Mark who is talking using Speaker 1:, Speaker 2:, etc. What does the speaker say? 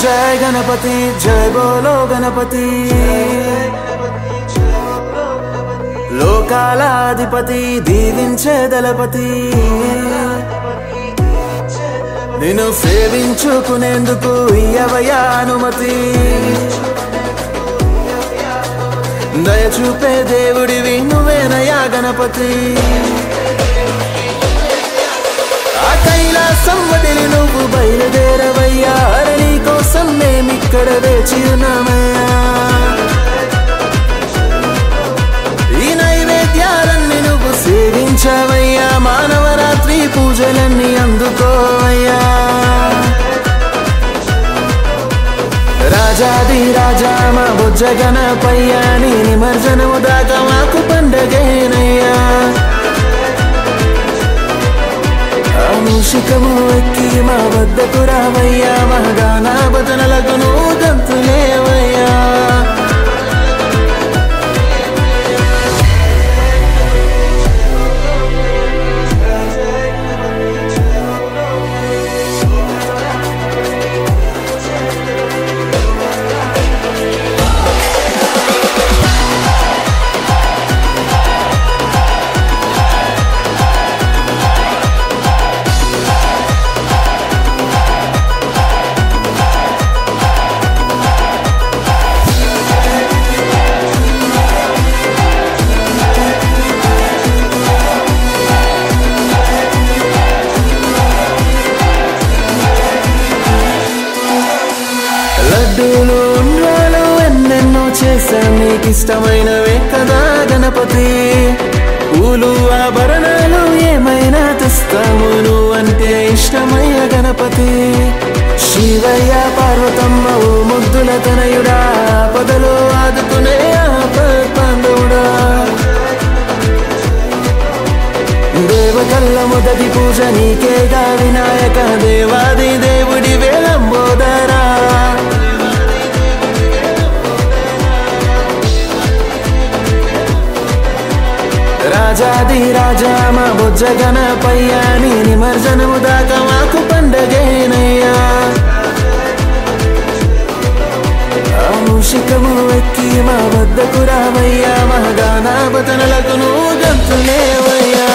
Speaker 1: जय गणपति जय बोलो गणपति लोकालाधिपति दीविंचे दलपति నిన్ను సేవించుకునేందుకు ఇయ్యవయ్యా అనుమతి దయచూపే దేవుడివి నువ్వేనయ్యా గణపతి ఆ కైలాసం వదిలి నువ్వు బయలుదేరవయ్యా నీ కోసం మేమిక్కడ వేచి ఉన్నామయ్యా ఈ నైవేద్యాలన్నీ నువ్వు సేవించవయ్యా మానవరాత్రి పూజలన్నీ అందుకోవయ్యా రాజాది రాజా మా బుజ్జ గణపయ్యా నీ నిమజ్జనము దాకా మాకు పండగేనయ్యా మూషికము ఎక్కి మా వద్దకు రావయ్యా మా గానా భజనలకు నువ్వు గంతులేవయ్యా లడ్డూలు ఉండ్రాలు ఎన్నెన్నో చేశా నీకిష్టమైనవే కదా గణపతి పూలు ఆభరణాలు ఏమైనా తెస్తాము నువ్వంటే ఇష్టమయ్య గణపతి శివయ్య పార్వతమ్మ ఓ ముద్దుల తనయుడా పదలో ఆదుకునే ఆపత్పాండవుడా దేవతల్ల మొదటి పూజ నీకేగా వినాయక దేవాది దేవుడి వేలంబోదరా రాజాది రాజా మా బుజ్జ గణపయ్యా నీ నిమజ్జనము దాకా మాకు పండగేనయ్యా మూషికము ఎక్కి మా వద్దకు రావయ్యా మా గానా భజనలకు నువ్వు గంతులేవయ్యా